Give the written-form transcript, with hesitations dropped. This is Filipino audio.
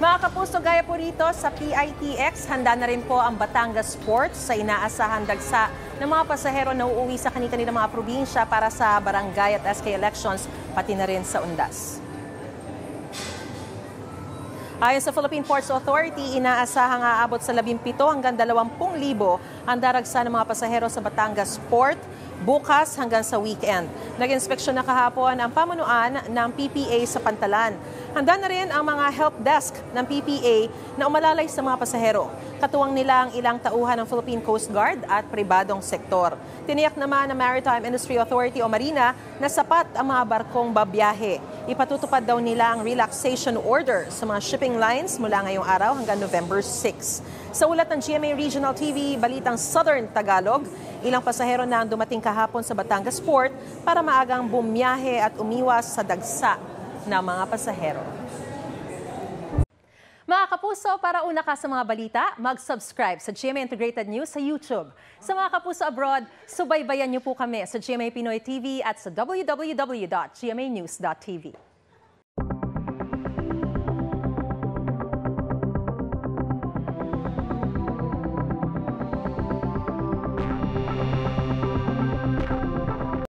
Mga kapuso, gaya po rito sa PITX, handa na rin po ang Batangas Port sa inaasahan dagsa ng mga pasahero na uuwi sa kanilang mga probinsya para sa barangay at SK elections, pati na rin sa Undas. Ayon sa Philippine Ports Authority, inaasahang aabot sa 17 hanggang 20,000 ang daragsa ng mga pasahero sa Batangas Port bukas hanggang sa weekend. Nag-inspeksyon na kahapon ang pamunuan ng PPA sa Pantalan. Handa na rin ang mga help desk ng PPA na umalalay sa mga pasahero. Katuwang nila ang ilang tauhan ng Philippine Coast Guard at pribadong sektor. Tiniyak naman ng Maritime Industry Authority o Marina na sapat ang mga barkong babiyahe. Ipatutupad daw nila ang relaxation order sa mga shipping lines mula ngayong araw hanggang November 6. Sa ulat ng GMA Regional TV, Balitang Southern Tagalog, ilang pasahero na ang dumating kahapon sa Batangas Port para maagang bumiyahe at umiwas sa dagsa ng mga pasahero. Mga kapuso, para una ka sa mga balita, mag-subscribe sa GMA Integrated News sa YouTube. Sa mga kapuso abroad, subaybayan niyo po kami sa GMA Pinoy TV at sa www.gmanews.tv.